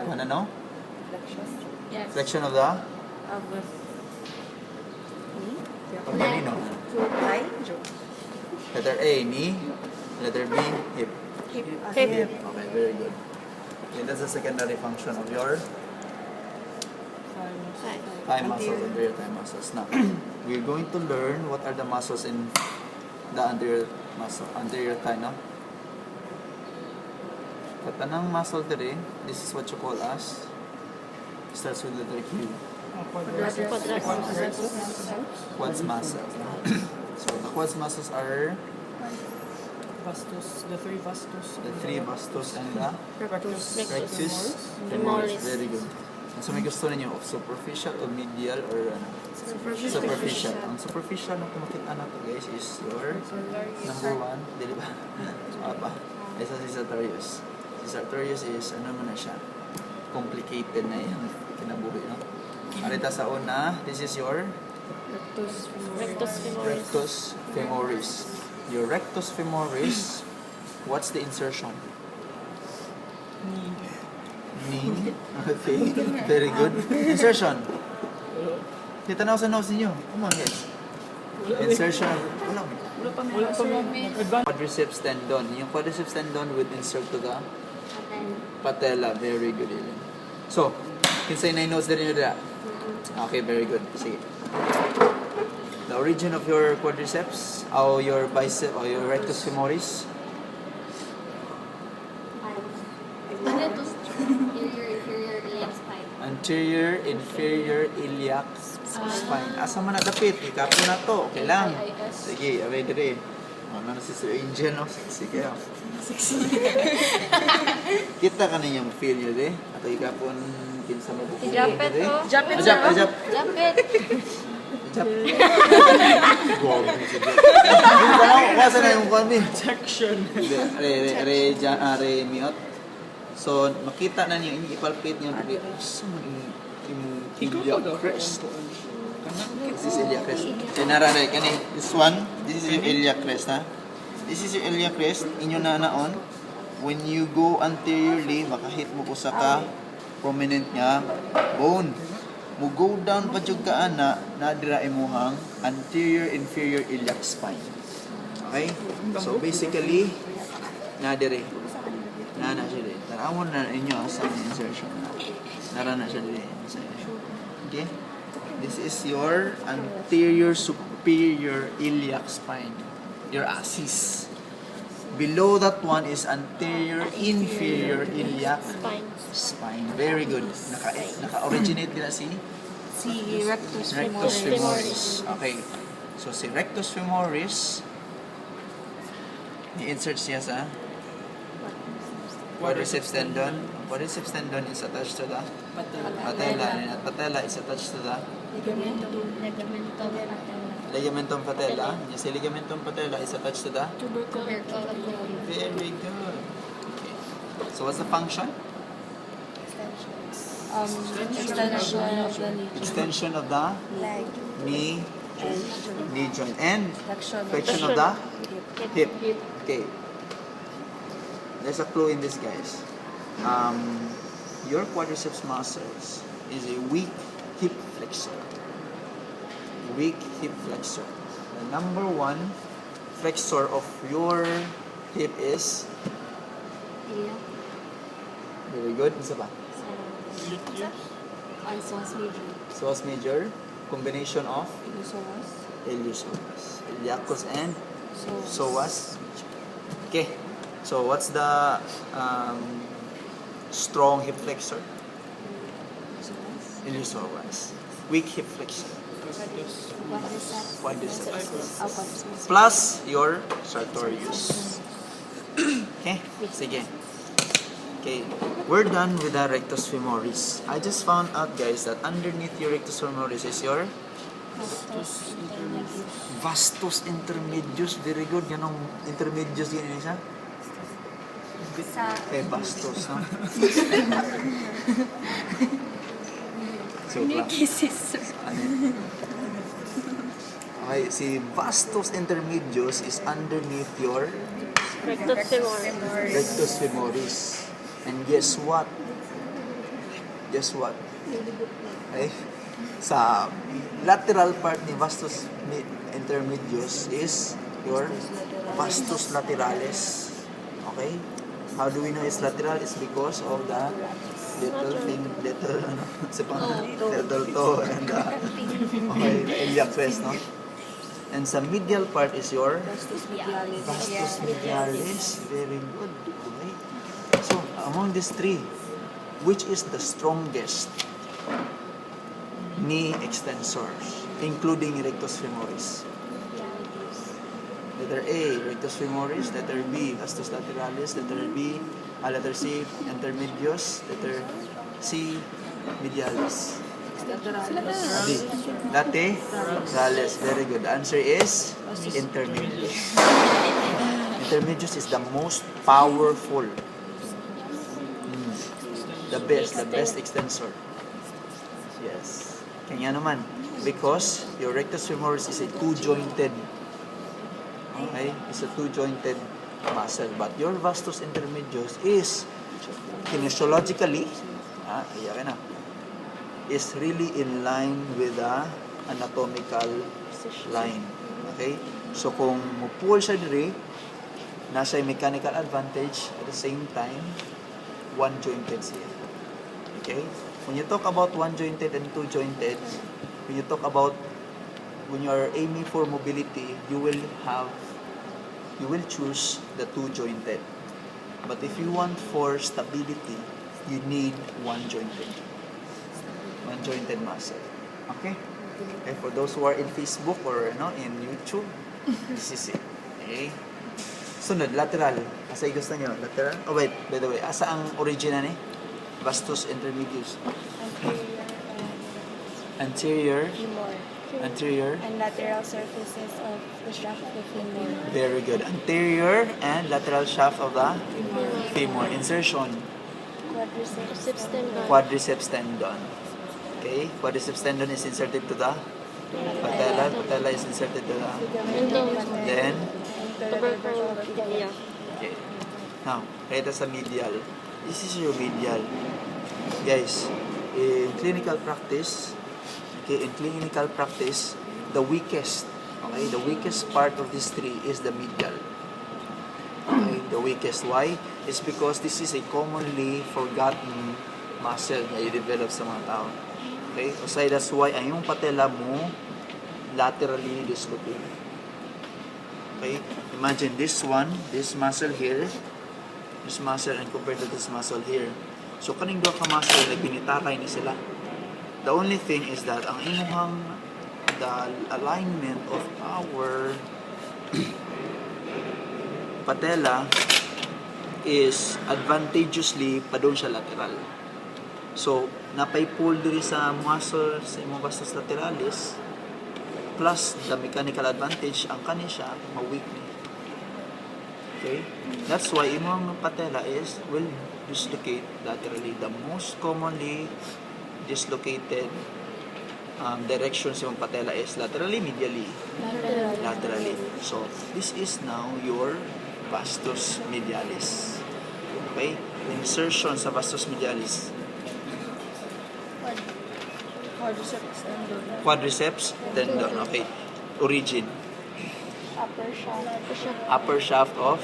Wanna know? Yes. Flexion of the Leg. letter A, knee. Letter B, hip. Hip. Okay, very good. Okay, that's the secondary function of your thigh muscles, anterior thigh muscles. Now, we're going to learn what are the muscles in the anterior thigh, no? Katanang muscle today, this is what you call as, starts with letter Q. Quads muscles. So the quads muscles are Vastus, the three vastus. the three vastus and the Rectus. rectus femoris. Very good. So may gusto ninyo of superficial or medial or ano? Superficial. Ang superficial na makita na to guys is your number one, dili ba? Apa? Isa si sartorius. Si sartorius is ano man na siya? Complicated na yan. Kinabuhi, no? Arita sa una, this is your rectus femoris. Your rectus femoris, what's the insertion? Knee. Okay, very good. Insertion. Kita na sa nose niyo. Come on guys. Insertion. Wala pa. Quadriceps tendon. Yung quadriceps tendon would insert to the patella. Very good. So, kinsay na yung nose din nyo. Okay, very good. Sige. The origin of your quadriceps or your bicep or your rectus femoris. Anterior, inferior, iliac spine. Asa man nadapit? Ikapo na to. Okay lang. Sige, away dire. Ano na si Sir Angel, no? Sige. Kita ka na yung feel nyo, de? At ikapon kinsa mo buko. Japet to. Japet. Japet. Kasa na yung kwan, Section. Are miot. So, makita na niyo, ipalpate niyo. So, yung iliac crest. This is iliac crest. Narare, kani, this one, this is yung iliac crest, ha? This is yung iliac crest, inyo na naon. When you go anteriorly, makahit mo ko sa ka prominent nga bone. Mo go down pa jud ka ana, nadira imuhang anterior inferior iliac spine. Okay? So basically, nadire. Nana siya din. Tarawon na inyo sa insertion. Nara na siya din. Okay? This is your anterior superior iliac spine. Your axis. Below that one is anterior inferior iliac spine. Very good. Naka-originate nila si Rectus femoris. Okay. So si rectus femoris, i-insert siya sa quadriceps tendon. Quadriceps tendon is attached to the patella, and patella is attached to the ligamentum patella. Yung si ligamentum patella is attached to the very good. Okay. So what's the function? Extension of the knee joint and flexion of the hip. Okay. There's a clue in this, guys. Your quadriceps muscles is a weak hip flexor. Weak hip flexor. The number one flexor of your hip is very good. Isa pa? Psoas major. Combination of iliopsoas. Iliacus and psoas. Okay. So what's the strong hip flexor? Iliopsoas. Weak hip flexor. Quadriceps. Plus your sartorius. Okay? Sige. Okay, we're done with the rectus femoris. I just found out, guys, that underneath your rectus femoris is your vastus intermedius. Very good. Yan ang intermedius yun isa. Vastus, no? So, okay, si vastus intermedius is underneath your Rectus femoris. rectus femoris. And guess what? guess what? Okay? Sa lateral part ni vastus intermedius is your vastus lateralis. Okay? How do we know it's lateral? It's because of the little toe and the okay, the iliac crest, no? And sa medial part is your Vastus medialis. vastus medialis. Very good. Okay. So, among these three, which is the strongest knee extensors, including rectus femoris? Letter A, rectus femoris. Letter B, vastus lateralis. Letter C, intermedius. Letter C, medialis. Adi. Lateralis. Very good. The answer is intermedius. Intermedius is the most powerful. The best extensor. Yes. Kanya naman. Because your rectus femoris is a two-jointed. Okay? It's a two-jointed muscle. But your vastus intermedius is kinesiologically, ayan na, is really in line with the anatomical line. Okay? So kung mo-pull siya diri, nasa mechanical advantage at the same time, one-jointed siya. Okay? When you talk about one-jointed and two-jointed, when you talk about when you are aiming for mobility, you will choose the two-jointed. But if you want for stability, you need one-jointed muscle. Okay? Okay, for those who are in Facebook or in YouTube, this is it. Okay? Sunod, lateral. Asa gusto nyo? Lateral? Oh wait, by the way, asa ang origin ni? Vastus intermedius. Anterior. And lateral surfaces of the shaft of the femur. Very good. Anterior and lateral shaft of the femur. Insertion. Quadriceps tendon. Okay, quadriceps tendon is inserted to the patella. Patella is inserted to the then. Okay. Now, kaya sa medial. This is your medial. Guys, in clinical practice, the weakest part of these three is the medial. Okay, the weakest. Why? It's because this is a commonly forgotten muscle na i-develop sa mga tao. Okay? So that's why ang yung patella mo laterally dislocated. Okay? Imagine this muscle here, this muscle and compared to this muscle here. So kaning duha ka muscle na binitaray ni sila. The only thing is that ang imuhang the alignment of our patella is advantageously padung siya lateral. So, napay-pull diri sa muscle sa imong vastus lateralis plus the mechanical advantage ang kani siya ma-weak ni. Okay? That's why imong patella will dislocate laterally. The most commonly dislocated direction sa imong patella is laterally, medially. Laterally. So, this is now your vastus medialis. Okay? The insertion sa vastus medialis. Quadriceps tendon. Okay. Origin. Upper shaft of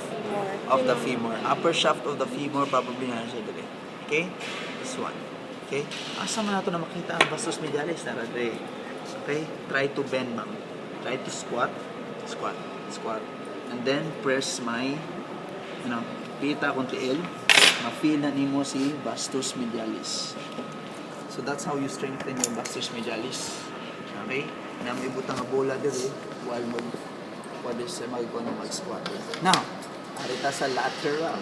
the femur. Upper shaft of the femur probably na siya dali. Okay? This one. Okay? Asa man nato na makita ang vastus medialis na dali. Okay? Try to bend, ma'am. Try to squat. And then press my pita kung tiil. Ma-feel na nimo si vastus medialis. So that's how you strengthen your vastus medialis. Okay? Na may butang nga bola diri while mag-squat. Now, arita sa lateral.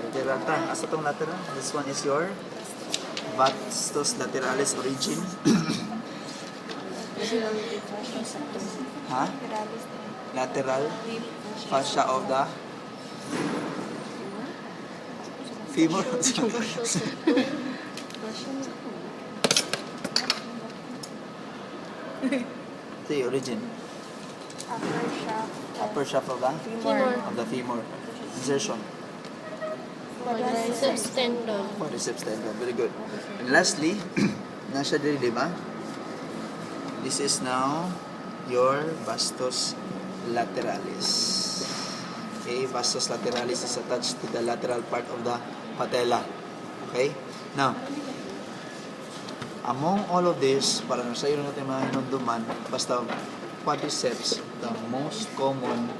Lateral ta. Asa tong lateral? This one is your vastus lateralis origin. Ha? Lateral fascia of the femur. The origin. Upper shaft Of the femur. Insertion. Quadriceps tendon. Quadriceps tendon. Very good. And lastly, nasa diri, di ba? This is now your vastus lateralis. Okay, vastus lateralis is attached to the lateral part of the patella. Okay? Now, among all of this, para sa iyo natin mga hinunduman, basta quadriceps, the most common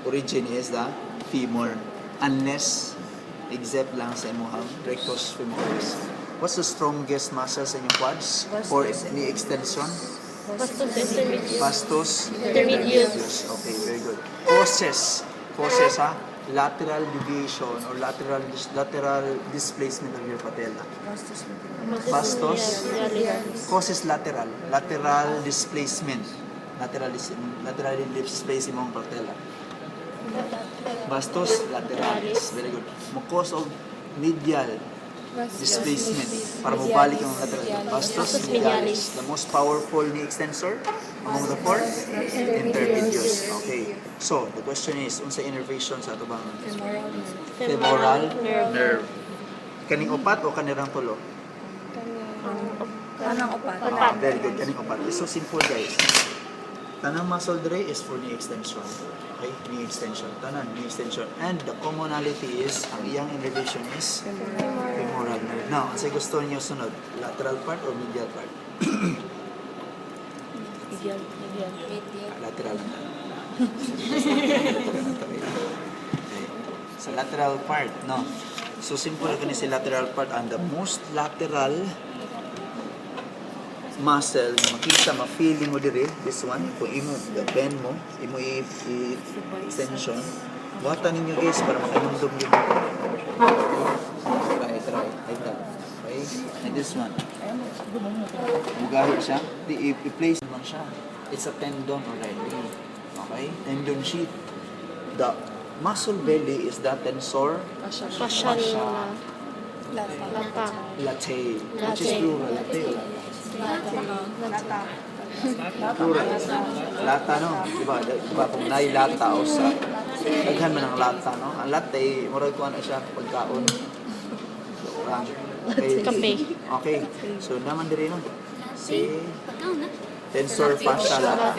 origin is the femur. Unless, except lang sa imuhang rectus femoris. What's the strongest muscles in your quads for knee extension? Vastus intermedius. Vastus Intermedius. Okay, very good. Causes ha? Lateral deviation or lateral displacement of your patella. Vastus causes lateral displacement. Laterally displace imong patella. Vastus lateralis. Very good. Cause of medial displacement para mabalik ang lateral. Vastus medialis. The most powerful knee extensor among the four intermedius. Okay. So, the question is, unsa innervation sa ato bang femoral nerve? Kaning upat o kanirang tulo? Kanang upat. Very good. Kaning upat. It's so simple, guys. Tanang muscle dire is for knee extension. Okay? Knee extension. Tanan, knee extension. And the commonality is, ang iyang innervation is femoral nerve. Now, ansay gusto niyo sunod? Lateral part or medial part? Medial. Lateral lang. Okay. Sa lateral part, no? So, simple kani si lateral part. And the most lateral muscle na makita, ma-feeling mo dire, this one, kung imo, the bend mo, imo i-extension, buhatan ninyo guys para makamundog yun. Try, like that. Okay? And this one. Bugahit siya, i-place naman siya. It's a tendon already. Okay? Tendon sheath. The muscle belly is the tensor Fascia. latae. Which is plural, latae. Plural. Lata, no? Diba kung nailata o sa daghan man ang lata, no? Ang latae, murag ko na siya pagkaon. Okay. Kape. Okay. So, naman diri, no? Si tensor fascia lata.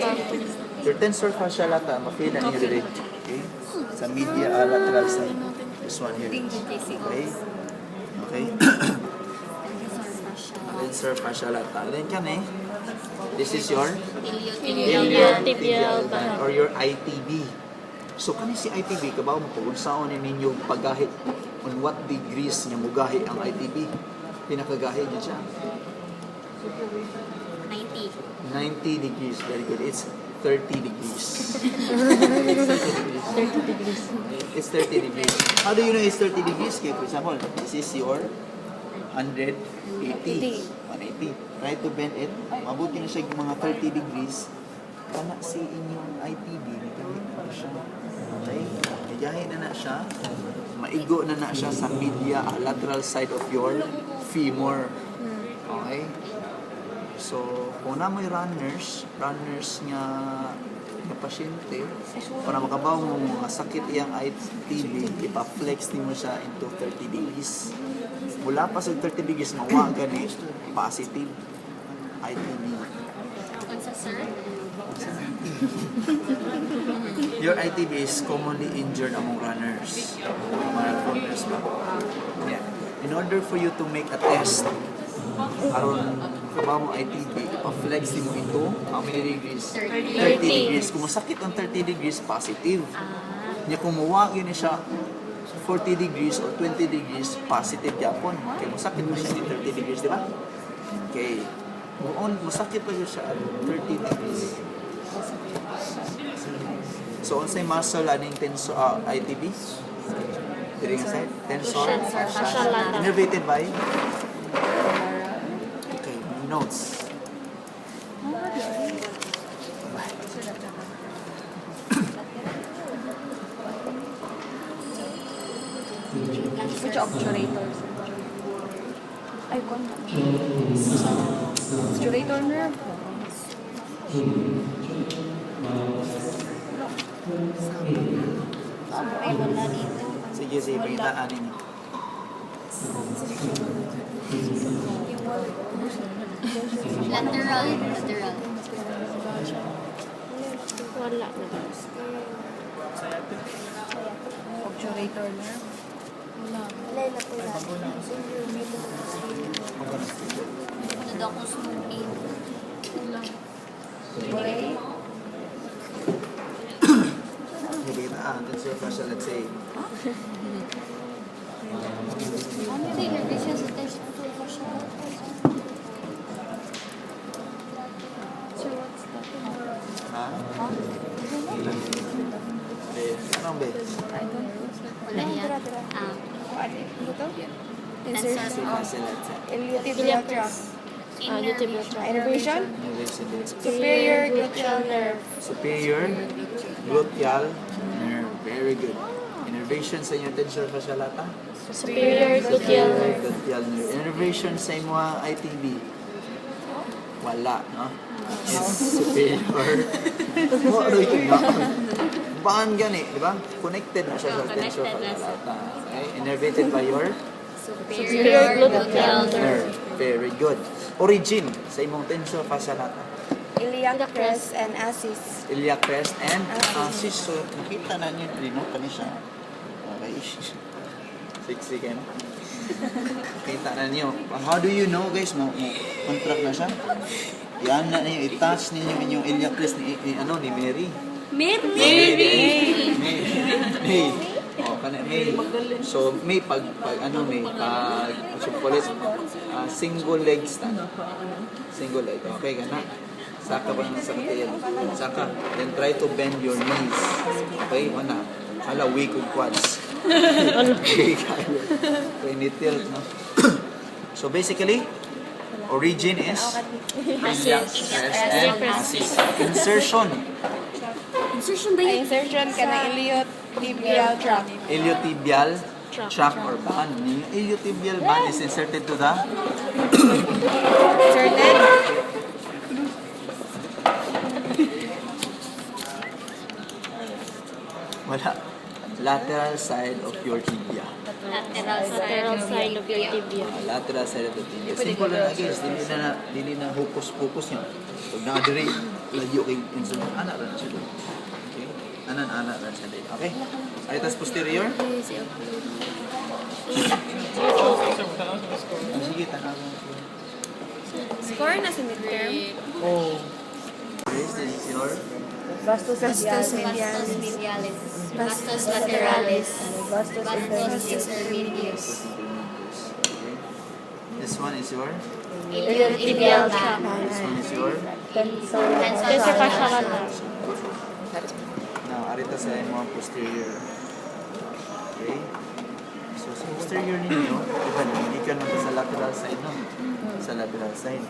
Your tensor fascia lata, ma-feel na niyo diri. Okay? Sa media lateral side. This one here. Okay? Okay? Tensor fascia lata. Then kan this is your Tibial band. or your ITB. So kani si ITB kabaw mo kung saan ninyo paggahit on what degrees niya mugahi ang ITB. Pinakagahi niya siya. 90 degrees. Very good. It's 30 degrees. 30 degrees. It's 30 degrees. How do you know it's 30 degrees? Okay, for example, this is your 180. 180. Try to bend it. Mabuti na siya yung mga 30 degrees. Kana si inyong ITB. Nagahit na siya. Okay? Nagahit na siya. Maigo na siya sa media, lateral side of your femur. Okay? So, kung na may runners nga pasyente, para makabaw mo mga sakit iyang ITB, ipa-flex mo siya into 30 degrees. Mula pa sa 30 degrees, mawa gani positive ITB. Your ITB is commonly injured among runners. Marathoners ba? Yeah. In order for you to make a test, aron kabaw mo ITB, ipa-flex mo ito, how many degrees? 30 degrees. Kung masakit ang 30 degrees, positive. Nya kung mawagi na siya 40 degrees or 20 degrees, positive yapon. Kaya masakit mo siya ng 30 degrees, di ba? Okay. Kung masakit pa siya at 30 degrees. So, unsay muscle aning tensor ITB? Diri nga side? Tensor fascia lata. Innervated by? Okay, notes. Which obturator? Ay, kung obturator nerve. Ay, wala dito. Sige, pakitaan ninyo. Lateral. Wala na. Obturator nerve. Alay na po natin. Ano daw kung smoking? Pakitaan, tensor fascia, let's say. Ano yung innervation sa test for siya? So what's that? Ha? Anong be? Wala yan. Ano ito? Tensor Insertion. Fascia, let's say. Iliotibial tract. Uteal tract. Innervation. Innervation, Superior gluteal nerve. superior gluteal nerve. Very good. Innervation sa inyong tensor fascia lata. Superior gluteal nerve. Gluteal nerve. Innervation sa inyong ITB. Wala, no? It's superior. Ano yun na? Baan gani, di ba? Connected na siya sa tensor fascia lata. Okay? Innervated by your superior gluteal nerve. nerve. Very good. Origin sa imong tensor fascia lata. Iliac crest and ascis. Iliac crest and ascis. So, nakita na niyo, lino pa niya siya. Okay. Sexy kayo, no? Nakita na niyo. How do you know, guys? Contract na siya. Yan na niyo, i-touch ninyo inyong iliac crest ni Mary. May. Oh, kana May. So, May pag supulit, single leg stand. Single leg. Okay, kana. Saka ba ng sakatayan? Saka. Then try to bend your knees. Okay, wana. Hala, weak with quads. Okay, kaayo. Okay, ni-tilt, no? So, basically, origin is iliac crest and ascis. Insertion. Insertion ba yun? Insertion ka ng iliotibial tract. Iliotibial tract or band. Yung iliotibial band is inserted to the Inserted. lateral side of your tibia. Lateral side of your tibia. Lateral side of the tibia. Simple na guys, dili na hukos-pukos yun. Pag nakadiri, lagyo kay insulin. Anak rin siya doon. Okay? Anak rin siya doon. Okay? Aritas posterior. Sige, tanaw. Score na sa midterm. Oh. This is your Vastus Vastus medialis. medialis. Vastus lateralis. Vastus Vastus intermedius. okay. This one is your Iliotibial tract. this one is your tensor. Tensor fascia lata. now arita sa mga posterior. Okay? So sa posterior ninyo, diba hindi ka naman sa lateral side no? Sa lateral side.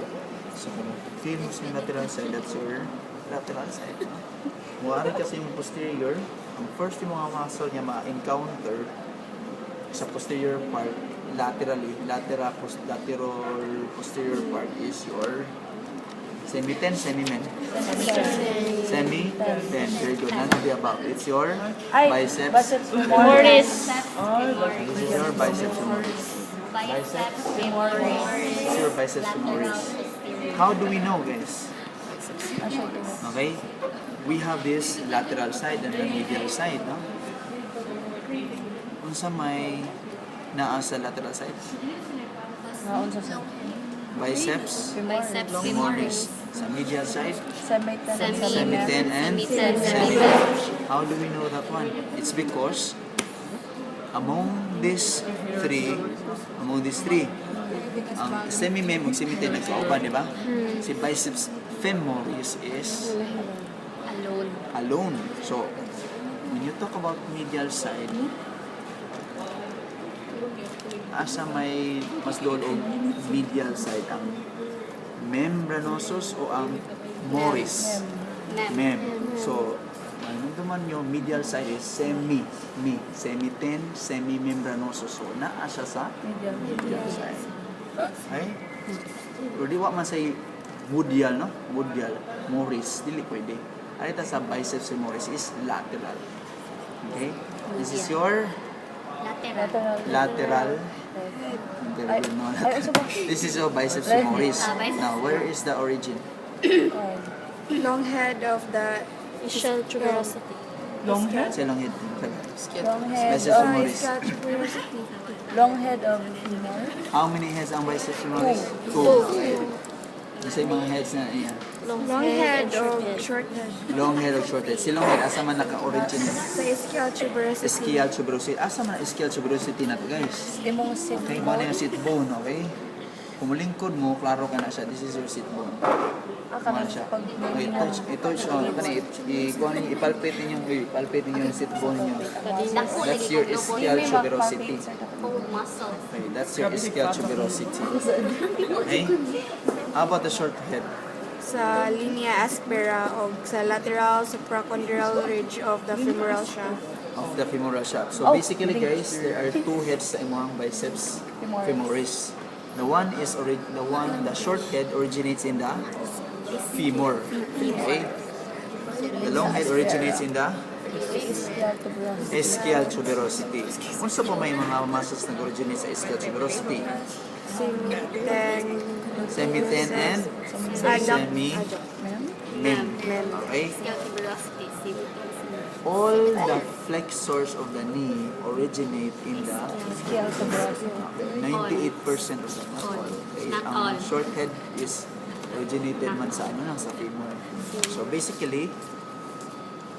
So kung feel mo sa lateral side, that's your lateral side. No? Muari kasi yung posterior, ang first yung mga muscle niya ma-encounter sa posterior part, lateral posterior part is your semi-10, semi-men. Semi-10. Very good. None of the above. It's your biceps. Morris. This is your biceps femoris. Biceps femoris. It's your biceps femoris. How do we know, guys? Okay? We have this lateral side and the medial side, no? Unsa may naa sa lateral side? Biceps Biceps femoris. femoris. Sa medial side, Semi-10. semi-10 and Semi-10. semi-10. How do we know that one? It's because among these three, ang semi-mem ug semi-10 nagkauban, di ba? Si biceps femoris is alone. So, when you talk about medial side, asa may mas doon o medial side, ang membranosus o ang moris? Mem. So, ano naman yung medial side is semi-10, semi-membranosus. So, naa siya sa medial side. Okay? Pero di wa man say medial, no? Medial, moris, dili pwede. Arita sa biceps femoris is lateral. Okay? This is your Lateral. lateral. Very good, no? This is your biceps femoris. biceps. Now, where is the origin? Long head of the Ischial tuberosity. Long head? Sa long head. Long head Biceps of femoris. long head of femur. How many heads ang biceps femoris? Two. Isa yung mga heads na iya. long head of short head. Long head or short head. Si long head, asa man naka-origin? Sa ischial tuberosity. Ischial tuberosity. Asa man ang ischial tuberosity na to, guys? Imong sit Okay, mo na yung sit bone, okay? Kung malingkod mo, klaro ka na siya. This is your sit bone. Mo na siya. Okay, i-touch on. Ipalpate ninyo yung sit bone niyo. That's your ischial tuberosity. Muscle. Okay, that's your ischial tuberosity. Okay? How about the short head? Sa linea aspera o sa lateral supracondylar ridge of the femoral shaft. Of the femoral shaft. So basically, guys, there are two heads sa imong biceps femoris. The short head originates in the femur. Okay? The long head originates in the ischial tuberosity. Unsa pa may mga muscles na originate sa ischial tuberosity? Semiten and semi-mem. Okay? All the flexors of the knee originate in the 98% of the muscle. Okay? Not Ang all. short head is originated man sa sa femur. So basically,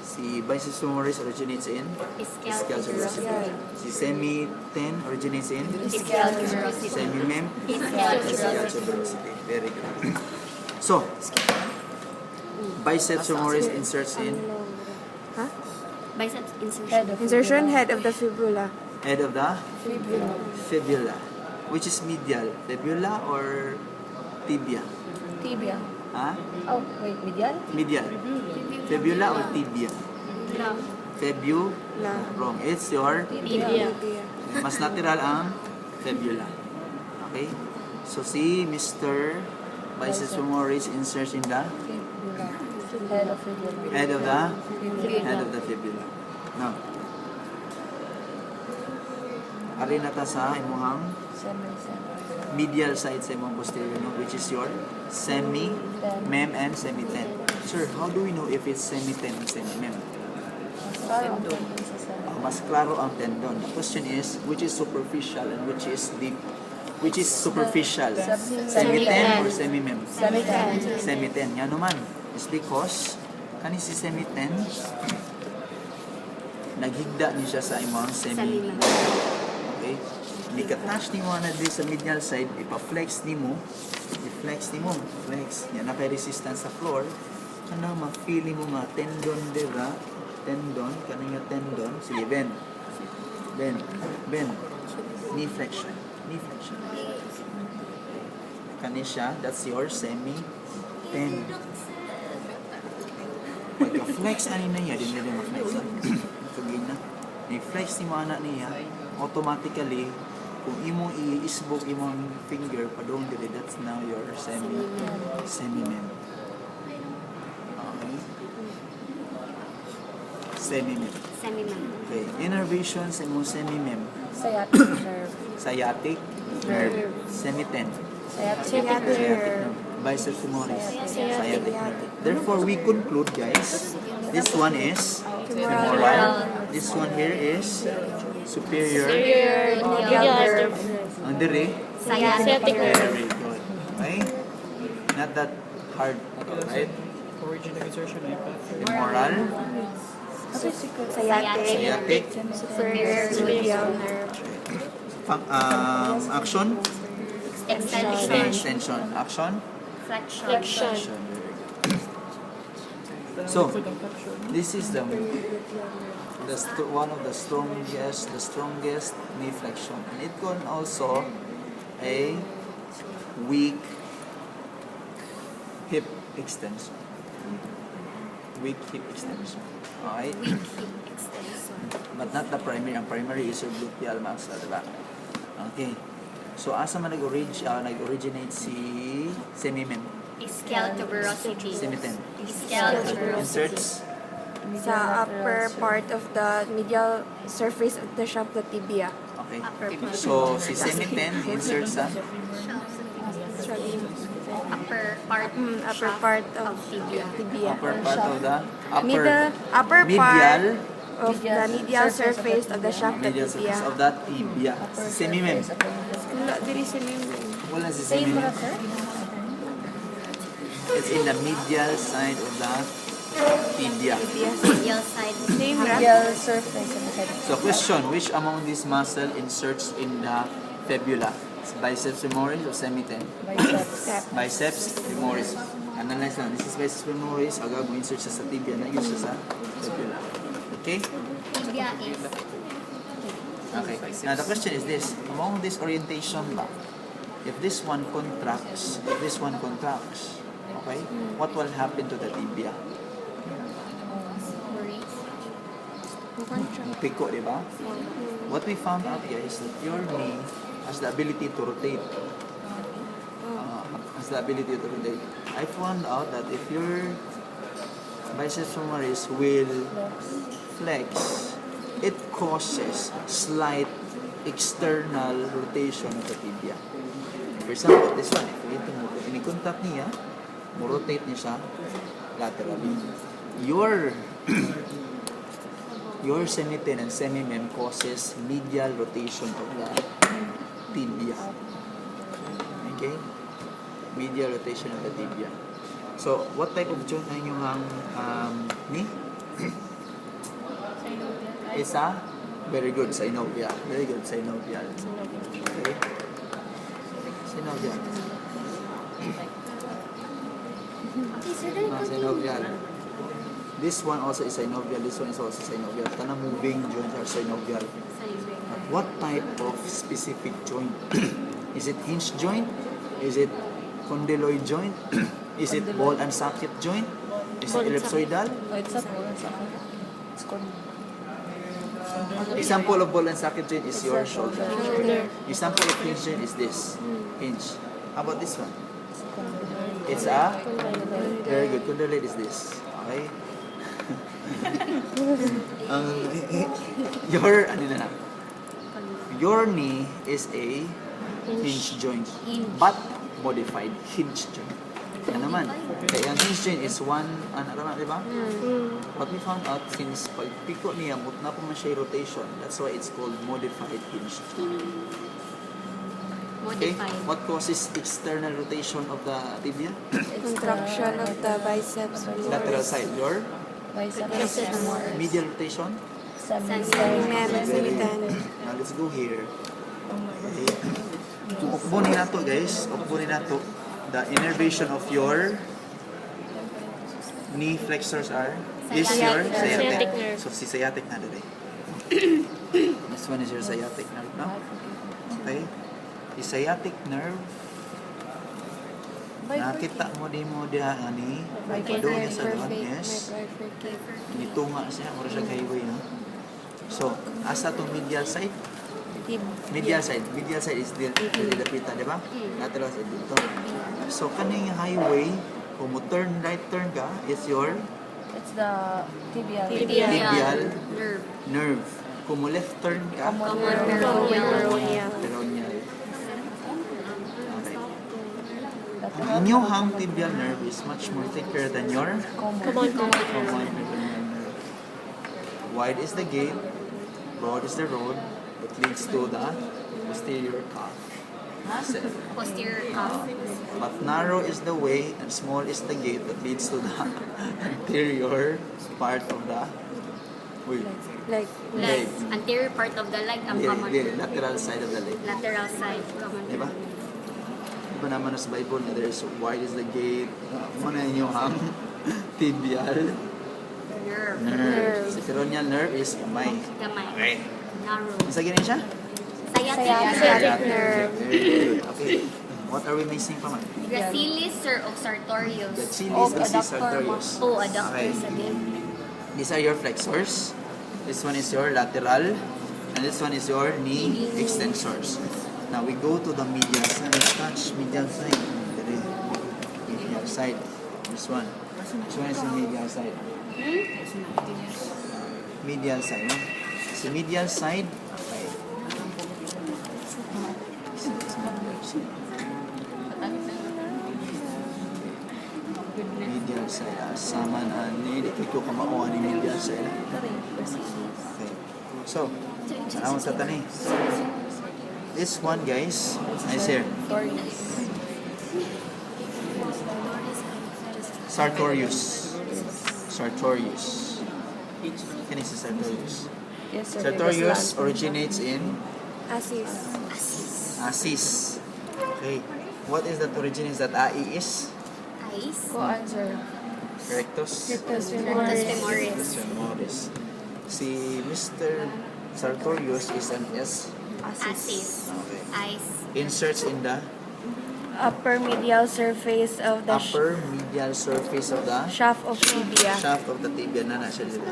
si biceps femoris originates in ischial tuberosity. Si semi-ten originates in Ischial tuberosity. semi-mem, ischial tuberosity. Very good. So, biceps femoris inserts in Biceps insertion. head of Insertion head of the fibula. head of the fibula, which is medial. Fibula or tibia? tibia. Ha? Oh, wait, medial? Medial. Fibula or tibia? Fibula. Wrong. It's your Tibia. mas natural ang fibula. Okay? So, si Mr. Biceps femoris inserts in the Fibula. Head of fibula. head of the fibula. Now, ari na ta sa imuhang Semi-semi. medial side sa imong posterior, no? Which is your semi-mem and semi-ten. Sir, how do we know if it's semi-ten and semi-mem? Parang tendon sa semi. Mas klaro ang tendon. The question is, which is superficial and which is deep? Which is superficial? Semi-ten or semi-mem? Semi-ten. Semi-ten. Yan naman. It's because, kani si semi-ten, naghigda niya siya sa imong semi-mem. Okay? Ika-touch ni mo na din sa medial side, ipa-flex ni mo, flex. Yan, naka-resistance sa floor. Kana, ma-feel mo nga tendon, diba? Tendon, kanina tendon. Sige, bend. Knee flexion. Kani siya, that's your semi-ten. Pagka-flex, ano na niya, din nila ma-flex. Kagin na. I-flex ni mo anak niya, automatically, kung imong i-isbog imong finger, padong dili, that's now your semi-mem. Okay? Semi-mem. Okay. Innervation sa imong semi-mem. Sciatic nerve. Sciatic nerve. Semi-ten. Sciatic Nerve. Biceps femoris. Sciatic nerve. Therefore, we conclude, guys, this one is femoral. This one here is superior. Medial. Ang dire, Sciatic nerve. very good. Okay? Not that hard. Right? Origin of insertion ay Femoral. Sciatic. Superior medial nerve. Action. Extension. Action. Flexion. So, this is one of the strongest knee flexion, and it can also a weak hip extension. Alright? But not the primary. Ang primary is your gluteal muscle, diba? Okay. So, asa man nag-originate si semi-mem? Ischial tuberosity. Semi-ten. Ischial tuberosity. Inserts sa upper part of the medial surface of the shaft of the tibia. Okay. So, si semiten, insert sa Upper part. Upper part of tibia. upper part of the Upper part medial of the medial surface of the shaft of the medial tibia. surface of that tibia. Si semimem. Wala, diri sa membrane. Wala si Same semimem. ra, sir? It's in the medial side of the tibia. Medial side. Same ra. Medial surface of the head. So question, which among these muscle inserts in the fibula? It's biceps femoris or semiten? Biceps. Biceps femoris. Analyze lang. This is biceps femoris. Agad mo insert siya sa tibia. Na-use siya sa fibula. Okay? Tibia is Okay. Now the question is this. Among this orientation ba, if this one contracts, okay, what will happen to the tibia? Piko, di ba? What we found out, guys, that your knee has the ability to rotate. I found out that if your biceps femoris will flex, it causes slight external rotation of the tibia. For example, this one, if ini-contact niya, mo-rotate niya siya laterally. Your semiten and semimem causes medial rotation of the tibia. Okay? Medial rotation of the tibia. So, what type of joint ang inyong knee? Isa? Very good, synovial. Very good, synovial. Okay? Synovial. Synovial. This one also is synovial. This one is also synovial. Tanang moving joints are synovial. But what type of specific joint? Is it hinge joint? Is it condyloid joint? Is it ball and socket joint? Is it ellipsoidal? Oh, it's not ball and socket. It's called Example of ball and socket joint is your shoulder. Shoulder. Example of hinge joint is this. Hinge. How about this one? It's a very good. Condyloid is this. Okay? Your knee is a hinge joint, but modified hinge joint. Yan naman. Kaya ang hinge joint is one, di ba? What we found out, since pag piko niya, mutna po man siya rotation, that's why it's called modified hinge joint. Okay? modified. What causes external rotation of the tibia? Contraction of the biceps Lateral femoris. side. Your biceps femoris. medial rotation? Semiten. Now let's go here. Okay. So, ukbunin na to, guys. Ukbunin na to. The innervation of your knee flexors is your Sciatic sciatic. nerve. So, si sciatic na dali. This one is your sciatic nerve, no? Okay. The sciatic nerve, nakita mo di mo diha ani, doon niya sa doon, yes. Gitunga siya, mura siya highway, no? So, asa itong medial side? Medial side is the pita, di ba? Lateral side dito. So, kaning highway, kung mo right turn ka, is your It's the tibial. tibial Nerve. nerve. Kung mo left turn ka, Common peroneal. peroneal. Okay. Ang inyong tibial nerve is much more thicker than your Common. common peroneal nerve. Wide is the gate, broad is the road that leads to the posterior cuff. Posterior cuff. But narrow is the way and small is the gate that leads to the anterior part of the Like, Leg. Anterior part of the leg ang common. lateral side of the leg. Lateral side. Common. Diba? Diba naman sa Bible na there's wide is the gate, muna yung tibial Nerve. nerve. Si peroneal nerve is gamay. Gamay. Okay. Narrow. Isa ganyan siya? Sciatic nerve. Very good. Okay. What are we missing pa man? Gracilis or sartorius. The chilis is sartorius. Oh, adductors Okay. again. These are your flexors. This one is your lateral. And this one is your knee extensors. Now we go to the medial side. Let's touch medial side. Medial side. This one. This one is the medial side. Medial side, no? Si medial side, okay. Medial side, saman ani, dito ko kamao ani medial side. Okay. So, saan sa tani? This one, guys, is here. Sartorius. Sartorius. Can you say Sartorius? Yes, sir. Sartorius originates in Asis. Assis. Okay. What is that originates that AI is? Ice. Go answer. Rectus. Rectus femoris. Femoris. Si Mr. Sartorius is an S. Asis. Okay. Ice. Inserts in the Upper medial surface of the upper medial surface of the shaft of tibia. shaft of the tibia na siya dito.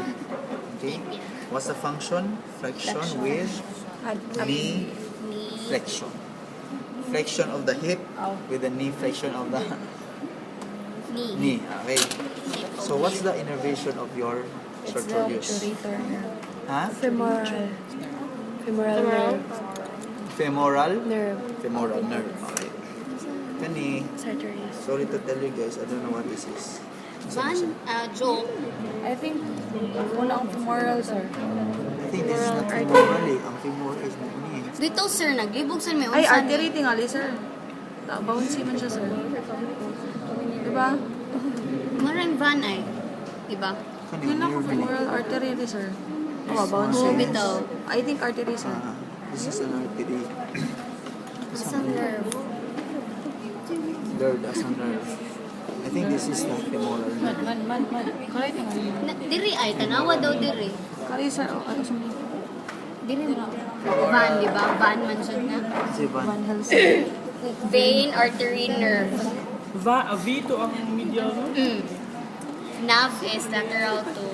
Okay. What's the function? Flexion with knee flexion. Flexion of the hip with the knee flexion of the Knee. knee. Okay. So what's the innervation of your It's the sartorius? obturator. Ha? Femoral. Femoral nerve. Femoral? Nerve. Femoral nerve. Okay. Kani, Sartorius. sorry to tell you guys, I don't know what this is. Van, Joe. I think, una ang femoral, sir. I think this is not femoral eh. Ang femoral is not ni. Dito, sir, naglibog sa may Ay, unsan. artery tingali, sir. Bouncy man siya, sir. Diba? Maraming van ay. Diba? Kani, Yun ako, nerve ni. femoral artery, sir. Oo, Oh, bouncy. bitaw. I think artery, sir. This is an artery. Isang nerve. Nerve as a nerve. I think this is not femoral nerve. Man. Kali tingali. Diri ay, tanawa daw diri. Kali, sir. Oh, ano siya? Diri mo. Van, diba? Van man siya na. Si Van. Van Helsing. Vein, artery, nerve. V to ang medial, no? Nav is lateral to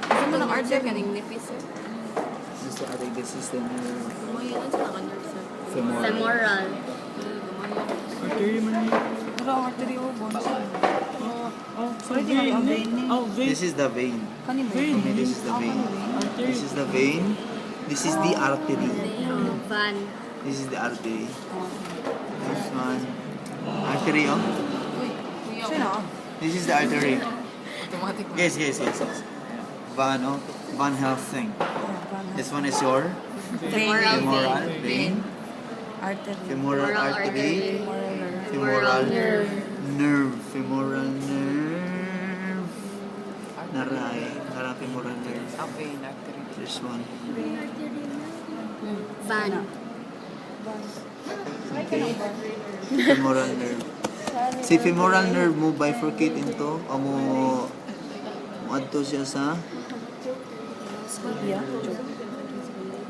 Ano man ang artery kaning nipis, sir? So I think this is the nerve. femoral. Femoral. Artery man yun. Pero ang artery, oh, bouncy. Oh, so Kali tingali ang vein vein. niya. Oh, vein. This is the vein. Kani mo? Vein. Okay, this is the vein. Artery. This is the vein. This is the artery. Van. This is the artery. This one. Artery, oh. Siya na. This is the artery. Automatic. Yes. Van, oh. Van Helsing. This one is your Femoral femoral vein. vein. Artery. Femoral artery. Femoral nerve. Femoral nerve. Naray. Nara femoral nerve. This one. Van. Okay. Femoral nerve. Si femoral nerve mo bifurcate into mo adto siya sa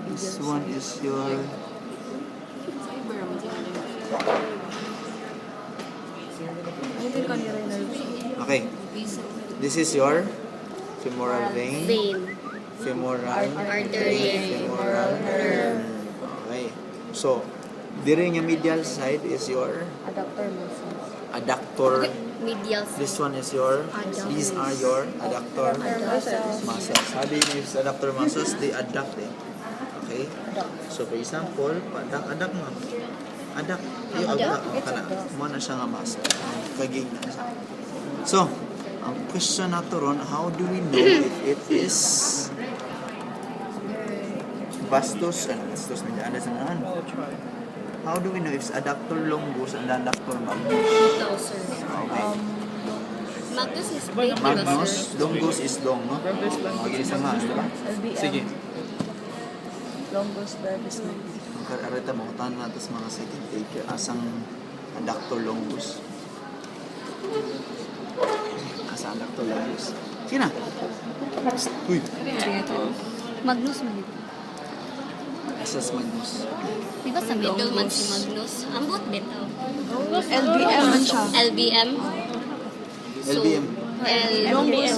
this one is your okay. This is your femoral vein. Vein. Femoral Artery. femoral nerve. Okay. So, diri nga medial side is your adductor. Medial. This one is your, these are your adductor muscles. Sabi ni sa adductor muscles, they adduct eh. Okay? So, for example, adduct mo. Adduct. Yung adduct mo ka na. Mo na siya nga muscle. Kaging na siya. So, ang question na to ron, how do we know if it is vastus, vastus na dyan, saan? How do we know if it's adductor longus and adductor magnus? Ito, sir. Okay. Magnus is big, diba, Magnus, sir? longus is long, no? Okay, isa nga, diba? Sige. Longus brevis. Ang kararita mo, tahan natin sa mga second taker, asang adductor longus. Asa adductor longus. Sige na. Uy. Magnus man. Asas magnus. Di ba sa middle man si Magnus? Ambot bitaw. LBM man siya. LBM. LBM. Longus.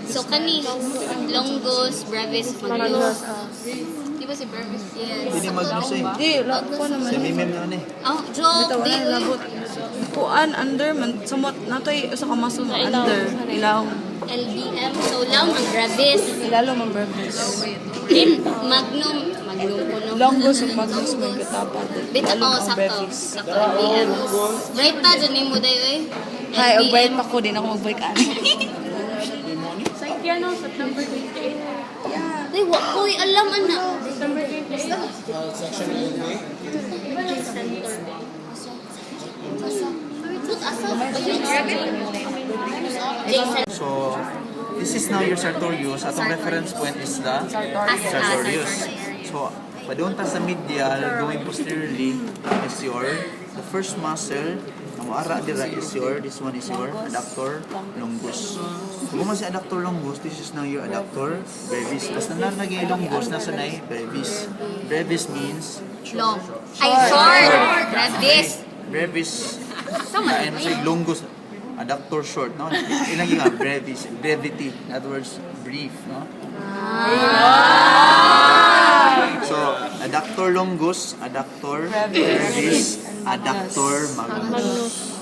So kani longus, brevis, magnus. Di ba ba si Brevis? Yes. Hindi Magnus eh. Di, ko naman. Si Mimim na ano eh. Oh, joke. Bitaw Di, na labot. Kuan under man sumot natoy usa ka muscle na under ilaw. LBM. So, lang ang Brevis. Ilalo man Brevis. Magnum ko no. Longus ug Magnus may katapad. Bitaw Ilalo ko, ang sakto. Brevis. Sakto, LBM. Bright pa, dyan mo dayo eh. Hay, og break pa ko din ako mag-break ani. Ay, wak ko alam, anak. Jason. So, this is now your sartorius. Atong reference point is the sartorius. So, padunta sa medial, going posteriorly is the first muscle. Ang maara dira is this one is your adductor longus. Kung mo si adductor longus, this is now your adductor brevis. Basta na lagi longus, nasa na brevis. Brevis means Long. Ay, short. Brevis. brevis. Ano sa longus, adductor short, no? Ilagi nga brevis, brevity. In other words, brief, no? So, adductor longus, adductor brevis, adductor magnus.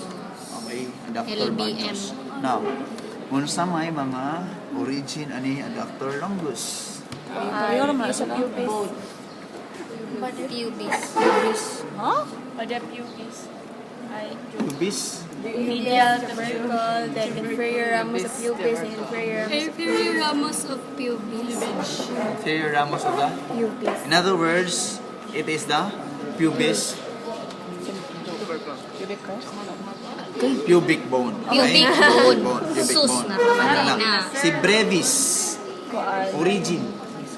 Okay, adductor magnus. Now, kung sa may mga origin ani adductor longus. Ayo man sa pubis. Pubis. Ha? Pada pubis. Ay, Pubis, Medial tubercle, then inferior ramus of pubis, and inferior ramus of Inferior ramos of pubis. inferior ramus of the. pubis. In other words, it is the pubis. Pubic bone. Okay? Pubic bone. Pubic Sus, bone. napamatay Ano na. Si brevis. Origin.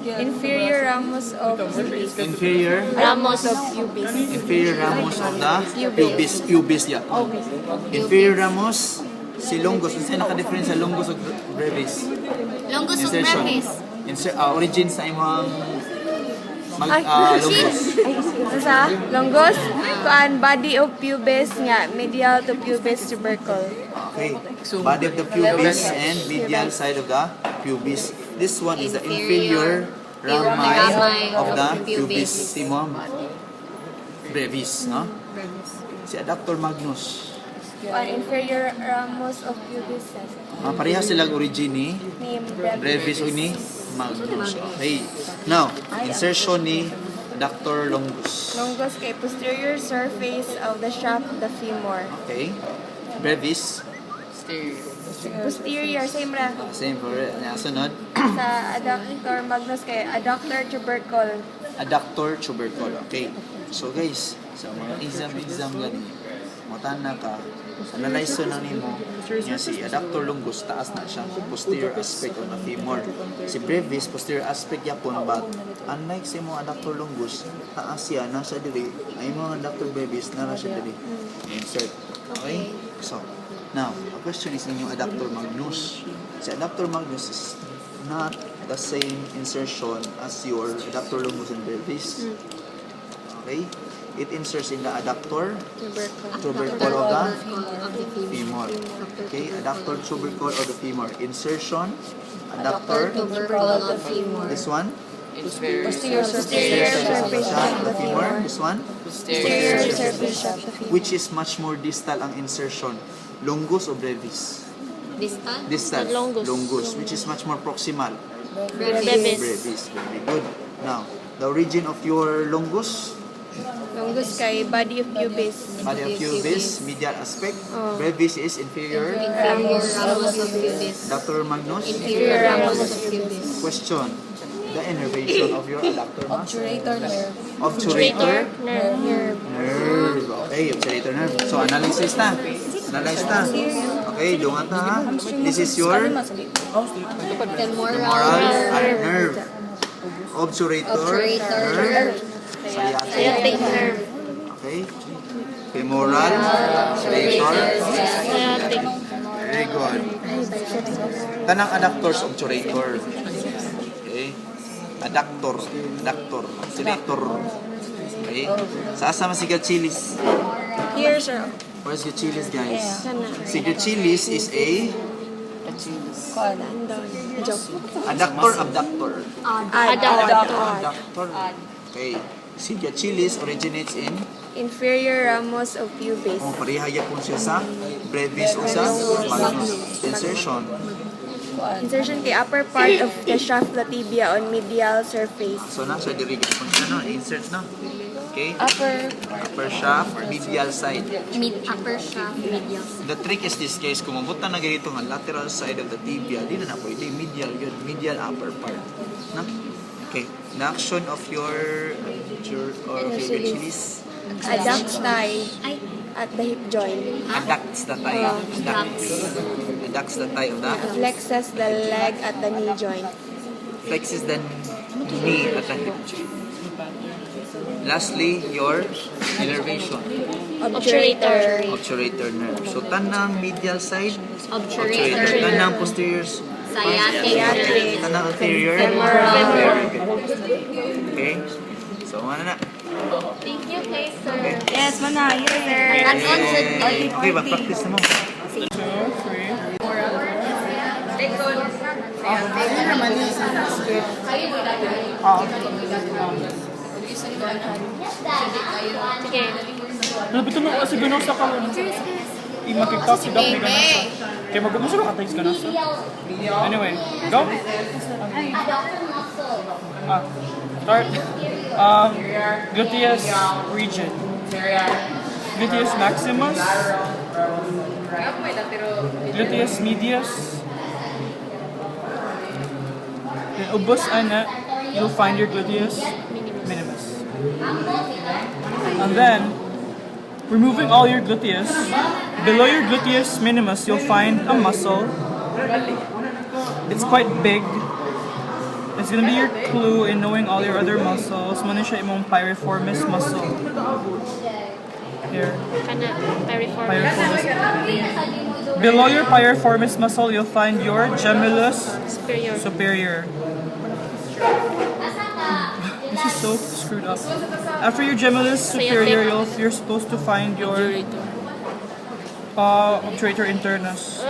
Inferior ramus of pubis. Inferior. Ramus of pubis. Inferior ramus of the pubis. Pubis, yeah. Inferior ramus, si longus. Kasi naka-difference sa longus o brevis. Longus of Insertion. brevis. Origin sa imong longus. Sa longus, kuan body of pubis nga medial to pubis tubercle. Okay. Body of the pubis and medial side of the pubis. This one is the inferior rami of the pubis. Si mo brevis, no? Si adductor magnus. Kuan inferior ramus of pubis. Parehas silang origin ni Name brevis o ni magnus. Okay. Now, insertion ni adductor longus. longus kay posterior surface of the shaft of the femur. Okay. Brevis. Posterior, same ra. Same for it. Sunod. Sa adductor magnus kay adductor tubercle. Adductor tubercle. Okay. So guys, sa mga exam gani, mutana ka, analyze na nimo nga si adductor longus taas na siya, posterior aspect of the femur. Si brevis posterior aspect yapon, but unlike sa mga adductor longus, taas siya nasa diri, ay mga adductor brevis na siya diri. Insert. Okay? So, now, the question is inyong adductor magnus. Si adductor magnus is not the same insertion as your adductor longus and brevis. Okay? It inserts in the adductor tubercle of the femur. Okay? Adductor tubercle of the femur. Insertion, adductor, Tubercle of femur. this one, Posterior surface of the surface shaft of of the femur, this one, posterior surface of the femur. which is much more distal ang insertion. Longus o brevis? Distal. Distal. Longus. Which is much more proximal. Brevis. Brevis. Very good. Now, the origin of your longus, Longus kay body of pubis. body of pubis, medial aspect. Brevis is inferior. Inferior ramos of pubis. Dr. Magnus, Inferior ramos of pubis. question. The innervation of your adductor muscle. Obturator nerve. Obturator Nerve. nerve. Okay, obturator nerve. So, analysis na. Analyze na. Okay, lungat na ha. This is your Femoral femoral nerve. nerve. Obturator nerve. Sciatic nerve. Okay. Femoral obturator. Sciatic. Very good. Tanang adductors obturator. Okay. Adductor. Obturator. Okay. Sa asa si Gachilis? Here, sir. Where's Gachilis, guys? Si Gachilis is a Kuan. Adductor, abductor. Adductor. Okay. Si Achilles originates in inferior ramus of pubis. parihaya po siya sa brevis o sa magnus. Insertion. Insertion kay upper part of the shaft of the tibia on medial surface. So nasa diri po siya no, insert no. Okay. Upper Shaft, medial side. upper shaft, medial. The trick is this case, kung mabuta na ganito ang lateral side of the tibia, di na pwede medial yun, medial upper part. No? Okay. The action of your of your Achilles. Adducts thigh at the hip joint. Adducts the thigh. Adducts the thigh of the. Flexes the leg at the knee joint. Flexes the knee at the hip. Lastly, your innervation. Obturator nerve. So, tanang medial side, obturator. Tanang posterior, Sciatic. tanang anterior, Femoral. Okay? So, ano na? Thank you, please, sir. Yes, manayo, sir. That's on should Okay, practice na mo. 2, 3. Sige. Nalapit mo kasi ganos sa kawan. Makikap si Doc ni ganos. Kaya mag-gusto ka tayo sa ganos. Anyway, go. Start. Gluteus region. Gluteus maximus. Gluteus medius. Then ubos ana, you'll find your gluteus minimus. And then, removing all your gluteus, below your gluteus minimus, you'll find a muscle. It's quite big. It's gonna be your clue in knowing all your other muscles. Muna siya imong piriformis muscle. Here. Piriformis. Below your piriformis muscle, you'll find your gemellus superior. This is so screwed up. After your gemellus superior, you're supposed to find your obturator internus.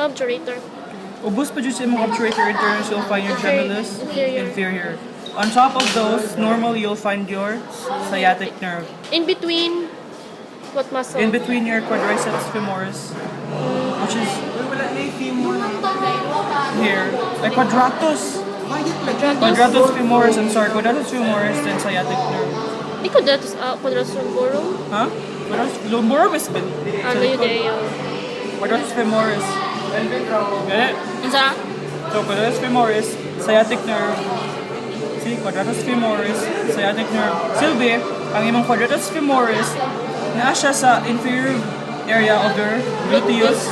Ubus pa dyan sa imong obturator internus, you'll find your gemellus inferior. On top of those, normally you'll find your sciatic nerve. In between, what muscle? In between your quadriceps femoris, which is here. Like quadratus. Quadratus femoris, I'm sorry. Quadratus femoris, then sciatic nerve. Di ko quadratus lumborum. Huh? Quadratus lumborum is been. Ano yun eh? Quadratus femoris. Get it? Isa? So quadratus femoris, sciatic nerve. See, quadratus femoris, sciatic nerve. Silbi, ang imong quadratus femoris, naa siya sa inferior area of your gluteus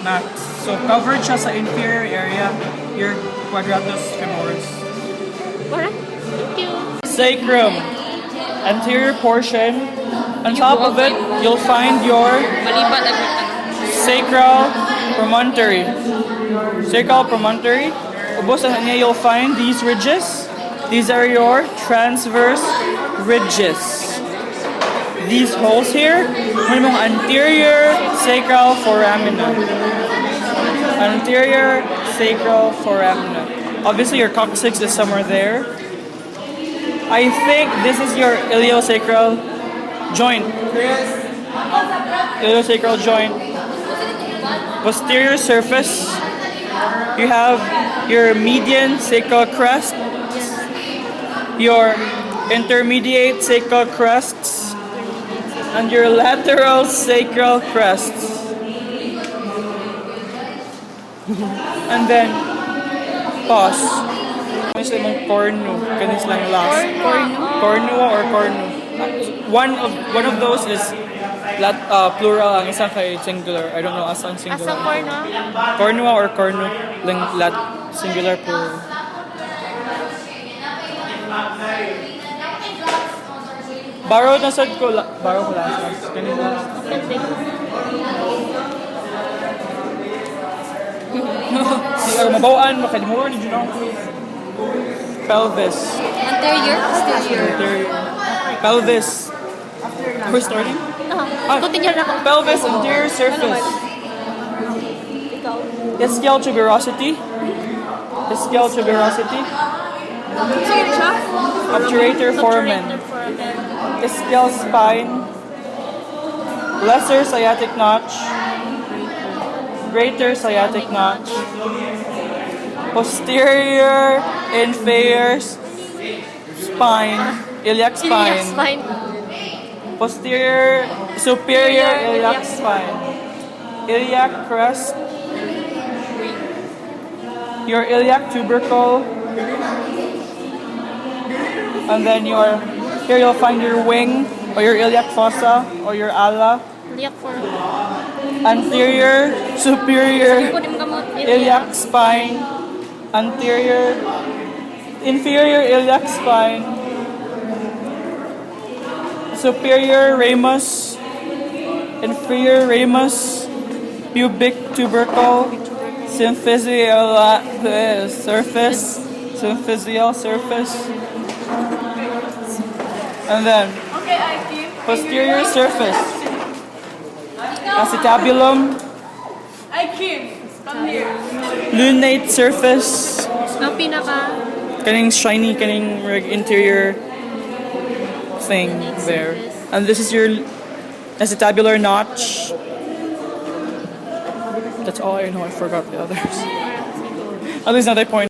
max. So covered siya sa inferior area, your quadratus femoris. Alright. Thank you. Sacrum, anterior portion. On top of it, you'll find your sacral promontory. Sacral promontory. Ubos sa niya, you'll find these ridges. These are your transverse ridges. These holes here, may mong anterior sacral foramina. Anterior sacral foramina. Obviously, your coccyx is somewhere there. I think this is your iliosacral joint. Iliosacral joint. Posterior surface. You have your median sacral crest, your intermediate sacral crests, and your lateral sacral crests. And then, pause. Kanis lang mong cornu. Kanis lang last. Cornua or cornu. One of those is plural, ang isa kay singular. I don't know asa ang singular. Asa cornu? Cornua or cornu. Singular plural. Borrowed na sad ko. Borrow ko last. Kanina. Or mabawaan, makalimutan ni Junong. Pelvis. Anterior, posterior. Anterior. Pelvis. We're starting? Continue na ako. Pelvis, anterior surface. Ischial tuberosity. ischial tuberosity, Sige na siya. obturator foramen, ischial spine, lesser sciatic notch, greater sciatic notch, posterior inferior spine, iliac spine, Fine. posterior superior iliac spine, iliac crest, your iliac tubercle, and then here you'll find your wing or your iliac fossa or your ala, Liyak for anterior superior Pwede mo gamot. iliac spine, anterior inferior iliac spine, superior ramus, inferior ramus, pubic tubercle, symphysial surface, symphysial surface, and then posterior surface, acetabulum, lunate surface, Ang pinaka... kaning shiny, kaning interior thing there. And this is your acetabular notch. That's all I know. I forgot the others. At least not that point.